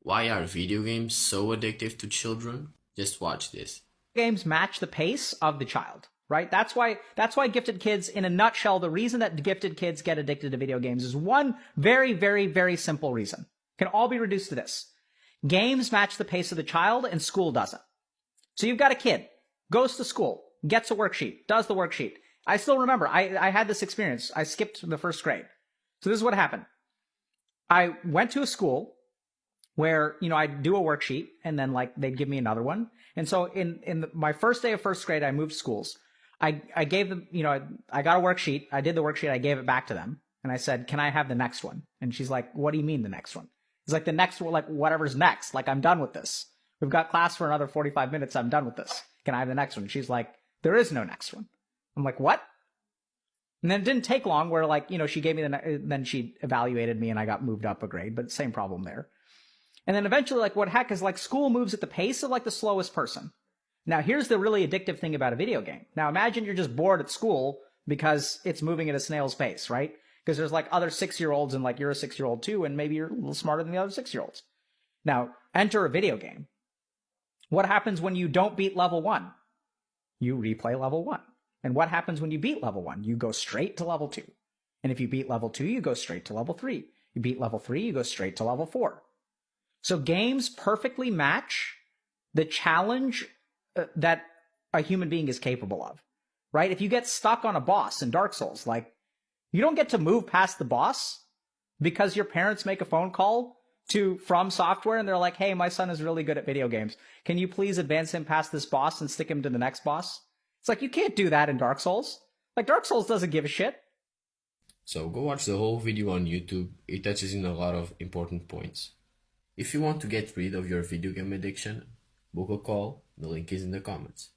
Why are video games so addictive to children? Just watch this. Games match the pace of the child, right? That's why gifted kids, in a nutshell, the reason that gifted kids get addicted to video games is one very, very, very simple reason. Can all be reduced to this. Games match the pace of the child and school doesn't. So you've got a kid, goes to school, gets a worksheet, does the worksheet. I still remember, I had this experience. I skipped the first grade. So this is what happened. I went to a school where, I'd do a worksheet and then they'd give me another one. And so in my first day of first grade, I moved schools. I gave them, I got a worksheet. I did the worksheet. I gave it back to them. And I said, can I have the next one? And she's like, what do you mean the next one? It's like the next one, like whatever's next. Like, I'm done with this. We've got class for another 45 minutes. I'm done with this. Can I have the next one? She's like, there is no next one. I'm like, what? And then it didn't take long where she gave me then she evaluated me and I got moved up a grade, but same problem there. And then eventually, what heck is school moves at the pace of the slowest person. Now, here's the really addictive thing about a video game. Now, imagine you're just bored at school because it's moving at a snail's pace, right? Because there's other 6-year-olds and you're a 6-year-old too, and maybe you're a little smarter than the other 6-year-olds. Now, enter a video game. What happens when you don't beat level 1? You replay level 1. And what happens when you beat level 1? You go straight to level 2. And if you beat level 2, you go straight to level 3. You beat level 3, you go straight to level 4. So games perfectly match the challenge that a human being is capable of, right? If you get stuck on a boss in Dark Souls, you don't get to move past the boss because your parents make a phone call to From Software and they're like, hey, my son is really good at video games. Can you please advance him past this boss and stick him to the next boss? It's you can't do that in Dark Souls. Dark Souls doesn't give a shit. So go watch the whole video on YouTube. It touches in a lot of important points. If you want to get rid of your video game addiction, book a call. The link is in the comments.